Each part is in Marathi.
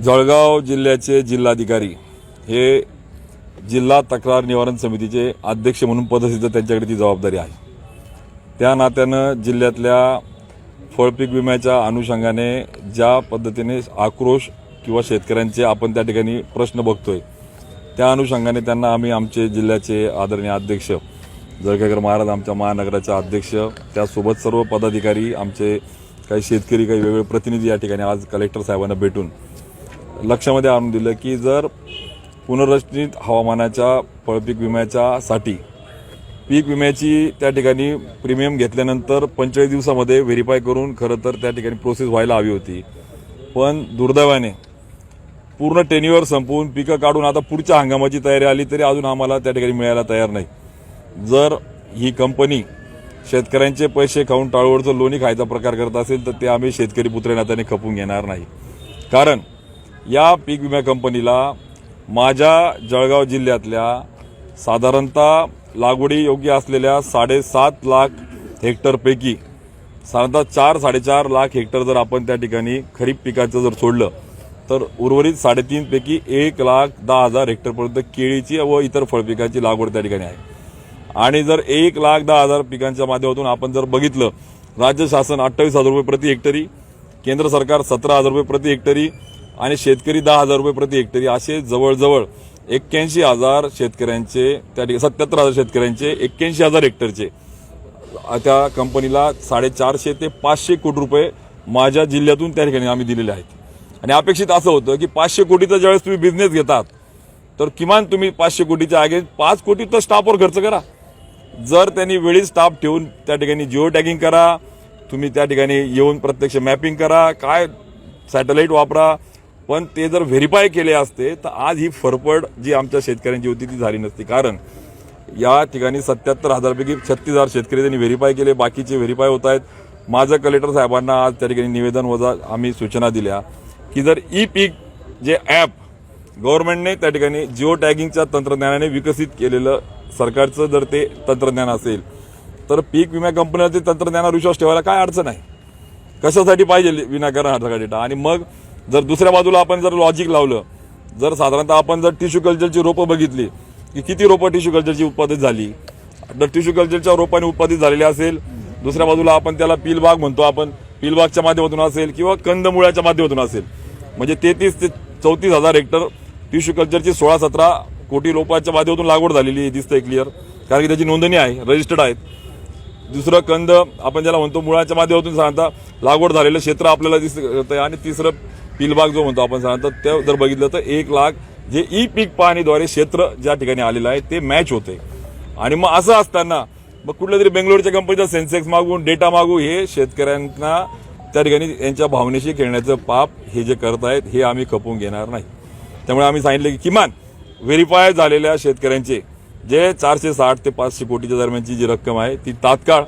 जळगाव जिल्ह्याचे जिल्हाधिकारी हे जिल्हा तक्रार निवारण समितीचे अध्यक्ष म्हणून पदसिद्ध त्यांच्याकडे ती जबाबदारी आहे। त्या नात्यानं जिल्ह्यातल्या फळपीक विम्याच्या अनुषंगाने ज्या पद्धतीने आक्रोश किंवा शेतकऱ्यांचे आपण त्या ठिकाणी प्रश्न बघतोय त्या अनुषंगाने त्यांना आम्ही आमचे जिल्ह्याचे आदरणीय अध्यक्ष जळगावकर महाराज आमच्या महानगराचे अध्यक्ष त्यासोबत सर्व पदाधिकारी आमचे काही शेतकरी काही वेगवेगळे प्रतिनिधी या ठिकाणी आज कलेक्टर साहेबांना भेटून लक्षामध्ये आणून दिलं की जर पुनर्रचित हवामानाच्या फळपीक विम्याच्यासाठी पीक विम्याची त्या ठिकाणी प्रीमियम घेतल्यानंतर 45 दिवसामध्ये व्हेरीफाय करून खरं तर त्या ठिकाणी प्रोसेस व्हायला हवी होती। पण दुर्दैवाने पूर्ण टेन्युअर संपवून पिकं काढून आता पुढच्या हंगामाची तयारी आली तरी अजून आम्हाला त्या ठिकाणी मिळायला तयार नाही। जर ही कंपनी शेतकऱ्यांचे पैसे खाऊन टाळूवरचं लोणी खायचा प्रकार करत असेल तर ते आम्ही शेतकरी पुत्र नात्याने खपून घेणार नाही। कारण या पीक विमा कंपनीला माझ्या जळगाव जिल्ह्यातल्या साधारणतः लागवडी योग्य असलेल्या 7.5 लाख हेक्टरपैकी साधारणतः 4-4.5 लाख हेक्टर जर आपण त्या ठिकाणी खरीप पिकाचं जर सोडलं तर उर्वरित 3.5 पैकी 1,10,000 हेक्टरपर्यंत केळीची व इतर फळपिकाची लागवड त्या ठिकाणी आहे। आणि जर 1,10,000 पिकांच्या माध्यमातून आपण जर बघितलं राज्य शासन 28,000 रुपये प्रति हेक्टरी, केंद्र सरकार 17,000 रुपये प्रति हेक्टरी आणि शेतकरी 10,000 रुपये प्रति हेक्टरी असे जवळजवळ 81,000 शेतकऱ्यांचे त्या ठिकाणी 77,000 शेतकऱ्यांचे 81,000 हेक्टरचे त्या कंपनीला 450 ते 500 कोटी रुपये माझ्या जिल्ह्यातून त्या ठिकाणी आम्ही दिलेले आहेत। आणि अपेक्षित असं होतं की 500 कोटीचा ज्यावेळेस तुम्ही बिझनेस घेतात तर किमान तुम्ही 500 कोटीच्या आगे 5 कोटी तर स्टाफवर खर्च करा। जर त्यांनी वेळी स्टाफ ठेवून त्या ठिकाणी जिओ टॅगिंग करा, तुम्ही त्या ठिकाणी येऊन प्रत्यक्ष मॅपिंग करा, काय सॅटेलाइट वापरा, पण ते जर व्हेरीफाय केले असते तर आज ही फरफड जी आमच्या शेतकऱ्यांची होती ती झाली नसती। कारण या ठिकाणी 77,000 पैकी 36,000 शेतकरी त्यांनी व्हेरीफाय केले, बाकीचे व्हेरीफाय होत आहेत। माझं कलेक्टर साहेबांना आज त्या ठिकाणी निवेदन वजा आम्ही सूचना दिल्या की जर ई पीक जे ॲप गव्हर्नमेंटने त्या ठिकाणी जिओ टॅगिंगच्या तंत्रज्ञानाने विकसित केलेलं सरकारचं जर ते तंत्रज्ञान असेल तर पीक विमा कंपनीला ते तंत्रज्ञानावर विश्वास ठेवायला काय अडचण आहे? कशासाठी पाहिजे विनाकारण हा डेटा? आणि मग जर दुसऱ्या बाजूला आपण जर लॉजिक लावलं, जर साधारणतः आपण जर टिश्यू कल्चरची रोपं बघितली की किती रोपं टिश्यू कल्चरची उत्पादित झाली, तर टिश्यू कल्चरच्या रोपांनी उत्पादित झालेली असेल, दुसऱ्या बाजूला आपण त्याला पीलबाग म्हणतो, आपण पीलबागच्या माध्यमातून असेल किंवा कंदमुळ्याच्या माध्यमातून असेल, म्हणजे 33 ते 34,000 हेक्टर टिश्यू कल्चरची 16-17 कोटी रोपांच्या माध्यमातून लागवड झालेली दिसतंय क्लिअर, कारण की त्याची नोंदणी आहे, रजिस्टर्ड आहेत। दुसरं कंद आपण ज्याला म्हणतो मुळाच्या माध्यमातून साधारणतः लागवड झालेलं क्षेत्र आपल्याला दिसतंय। आणि तिसरं पीलबाग जो म्हणतो आपण साधारणतः ते जर बघितलं तर 1 लाख जे ई पीक पाहणीद्वारे क्षेत्र ज्या ठिकाणी आलेलं आहे ते मॅच होते। आणि मग असं असताना मग कुठल्या तरी बेंगलोरच्या कंपनीचा सेन्सेक्स मागून डेटा मागू हे शेतकऱ्यांना त्या ठिकाणी यांच्या भावनेशी खेळण्याचं पाप हे जे करत आहेत हे आम्ही खपवून घेणार नाही। त्यामुळे आम्ही सांगितलं की किमान व्हेरीफाय झालेल्या शेतकऱ्यांचे जे 460 ते 500 कोटीच्या दरम्यानची जी रक्कम आहे ती तात्काळ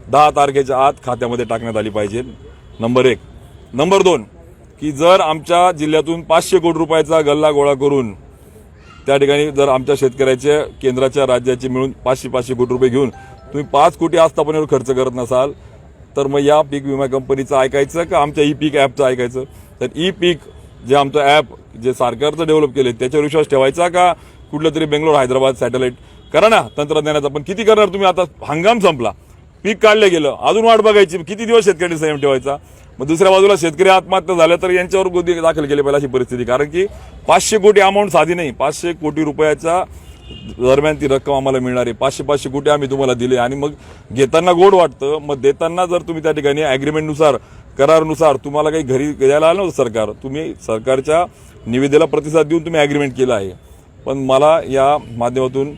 10 तारखेच्या आत खात्यामध्ये टाकण्यात आली पाहिजे, नंबर 1। नंबर 2 की जर आमच्या जिल्ह्यातून 500 कोटी रुपयाचा गल्ला गोळा करून त्या ठिकाणी जर आमच्या शेतकऱ्याचे केंद्राच्या राज्याचे मिळून 500 कोटी रुपये घेऊन तुम्ही 5 कोटी आस्थापनेवर खर्च करत नसाल तर मग या पीक विमा कंपनीचं ऐकायचं का आमच्या ई पीक ॲपचं ऐकायचं? तर ई पीक जे आमचं ॲप जे सरकारचं डेव्हलप केले त्याच्यावर विश्वास ठेवायचा का कुठलं तरी बेंगलोर हैदराबाद सॅटेलाइट? करा ना तंत्रज्ञानाचा, पण किती करणार तुम्ही? आता हंगाम संपला, पीक काढलं गेलं, अजून वाट बघायची, किती दिवस शेतकऱ्यांनी संयम ठेवायचा? मग दुसऱ्या बाजूला शेतकरी आत्महत्या झाल्या तर यांच्यावर गुन्हे दाखल केले पाहिजे अशी परिस्थिती। कारण की 500 कोटी अमाऊंट साधी नाही, 500 कोटी रुपयाच्या दरम्यान ती रक्कम आम्हाला मिळणार आहे। 500 कोटी आम्ही तुम्हाला दिले आणि मग घेताना गोड वाटतं, मग देताना जर तुम्ही त्या ठिकाणी ॲग्रीमेंटनुसार करारानुसार तुम्हाला काही घरी द्यायला आलं नव्हतं सरकार, तुम्ही सरकारच्या निविदेला प्रतिसाद देऊन तुम्ही ॲग्रीमेंट केलं आहे। पण मला या माध्यमातून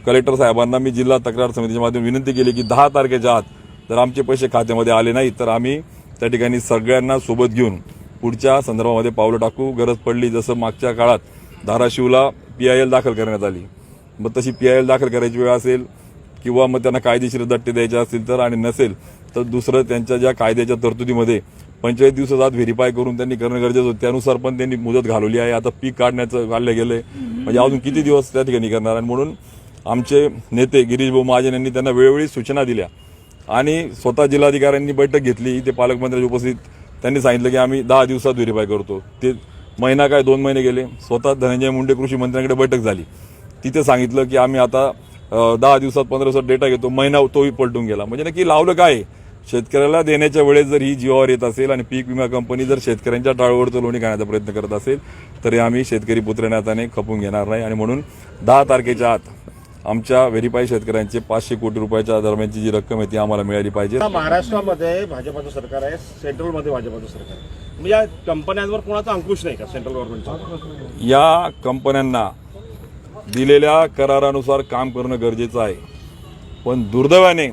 कलेक्टर साहेबांना मी जिल्हा तक्रार समितीच्या माध्यमातून विनंती केली की 10 तारखेच्या आत जर आमचे पैसे खात्यामध्ये आले नाही तर आम्ही त्या ठिकाणी सगळ्यांना सोबत घेऊन पुढच्या संदर्भामध्ये पावलं टाकू। गरज पडली जसं मागच्या काळात धाराशिवला PIL दाखल करण्यात आली, मग तशी PIL दाखल करायची वेळ असेल किंवा मग त्यांना कायदेशीर दट्टे द्यायचे असतील तर, आणि नसेल तर दुसरं त्यांच्या ज्या कायद्याच्या तरतुदीमध्ये 45 दिवसात आत व्हेरीफाय करून त्यांनी करणं गरजेचं होतं, त्यानुसार पण त्यांनी मुदत घालवली आहे। आता पीक काढण्याचं काढलं गेलंय, म्हणजे अजून किती दिवस त्या ठिकाणी करणार? आणि म्हणून आमचे नेते गिरीश भाऊ महाजन यांनी त्यांना वेळोवेळी सूचना दिल्या आणि स्वतः जिल्हाधिकाऱ्यांनी बैठक घेतली, इथे पालकमंत्र्यांच्या उपस्थित त्यांनी सांगितलं की आम्ही 10 दिवसात व्हेरीफाय करतो। ते महिना काय 2 महिने गेले, स्वतः धनंजय मुंडे कृषी मंत्र्यांकडे बैठक झाली. तिथे सांगितलं की आम्ही आता 10 दिवसात 15 दिवसात डेटा घेतो. महिना तोही पलटून गेला. म्हणजे नक्की लावलं काय? शेतकऱ्याला देण्याच्या वेळेस जर ही जीवावर येत असेल आणि पीक विमा कंपनी जर शेतकऱ्यांच्या टाळावरचं लोणी खाण्याचा प्रयत्न करत असेल तरी आम्ही शेतकरी पुत्रनाथाने खपून घेणार नाही. आणि म्हणून 10 तारखेच्या आत आमच्या व्हेरीफाय शेतकऱ्यांचे 500 कोटी रुपयाच्या दरम्यानची जी रक्कम आहे ती आम्हाला मिळाली पाहिजे. महाराष्ट्रामध्ये भाजपाचं सरकार आहे, सेंट्रलमध्ये भाजपाचं सरकार आहे. म्हणजे या कंपन्यांवर कोणाचा अंकुश नाही का सेंट्रल गव्हर्नमेंटचा? या कंपन्यांना दिलेल्या करारानुसार काम करणं गरजेचं आहे. पण दुर्दैवाने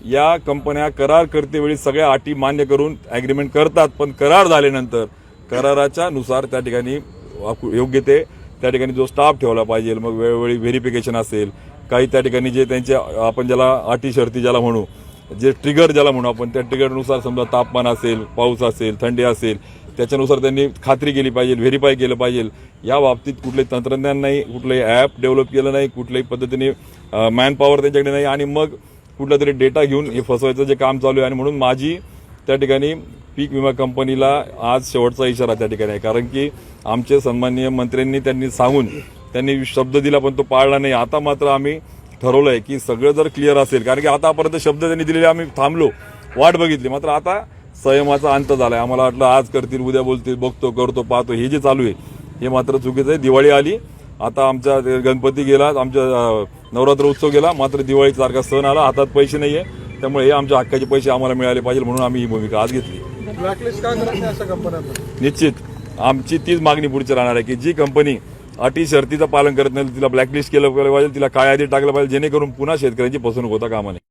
या कंपन्या करार करतेवेळी सगळ्या अटी मान्य करून ॲग्रीमेंट करतात, पण करार झाल्यानंतर कराराच्या नुसार त्या ठिकाणी योग्य ते त्या ठिकाणी जो स्टाफ ठेवला पाहिजे, मग वेळोवेळी व्हेरिफिकेशन असेल, काही त्या ठिकाणी जे त्यांचे आपण ज्याला अटी शर्ती ज्याला म्हणू, जे ट्रिगर ज्याला म्हणू आपण, त्या ट्रिगरनुसार समजा तापमान असेल, पाऊस असेल, थंडी असेल, त्याच्यानुसार त्यांनी खात्री केली पाहिजे, व्हेरीफाय केलं पाहिजे. या बाबतीत कुठलंही तंत्रज्ञान नाही, कुठलंही ॲप डेव्हलप केलं नाही, कुठल्याही पद्धतीने मॅनपॉवर त्यांच्याकडे नाही आणि मग कुठला तरी डेटा घेऊन हे फसवायचं जे काम चालू आहे. आणि म्हणून माझी त्या ठिकाणी पीक विमा कंपनीला आज शेवटचा इशारा त्या ठिकाणी आहे. कारण की आमचे सन्माननीय मंत्र्यांनी त्यांनी सांगून त्यांनी शब्द दिला पण तो पाळला नाही. आता मात्र आम्ही ठरवलंय की सगळं जर क्लिअर असेल, कारण की आतापर्यंत शब्द त्यांनी दिलेले आम्ही थांबलो, वाट बघितली, मात्र आता संयमाचा अंत झालाय. आम्हाला वाटलं आज करतील, उद्या बोलतील, बघतो, करतो, पाहतो, हे जे चालू आहे हे मात्र चुकीचं आहे. दिवाळी आली, आता आमचा गणपती गेला, आमचा नवरात्र उत्सव गेला, मात्र दिवाळीसारखा सण आला, हातात पैसे नाहीये. त्यामुळे हे आमच्या हक्काचे पैसे आम्हाला मिळाले पाहिजे म्हणून आम्ही ही भूमिका आज घेतली. ब्लॅकलिस्ट का करत नाही अशा कंपन्यांना? निश्चित आमची तीच मागणी पुढची राहणार आहे की जी कंपनी अटी शर्तीचं पालन करत नाही तिला ब्लॅकलिस्ट केलं पाहिजे, तिला काय आधी टाकलं पाहिजे, जेणेकरून पुन्हा शेतकऱ्यांची फसवणूक होता कामा नये.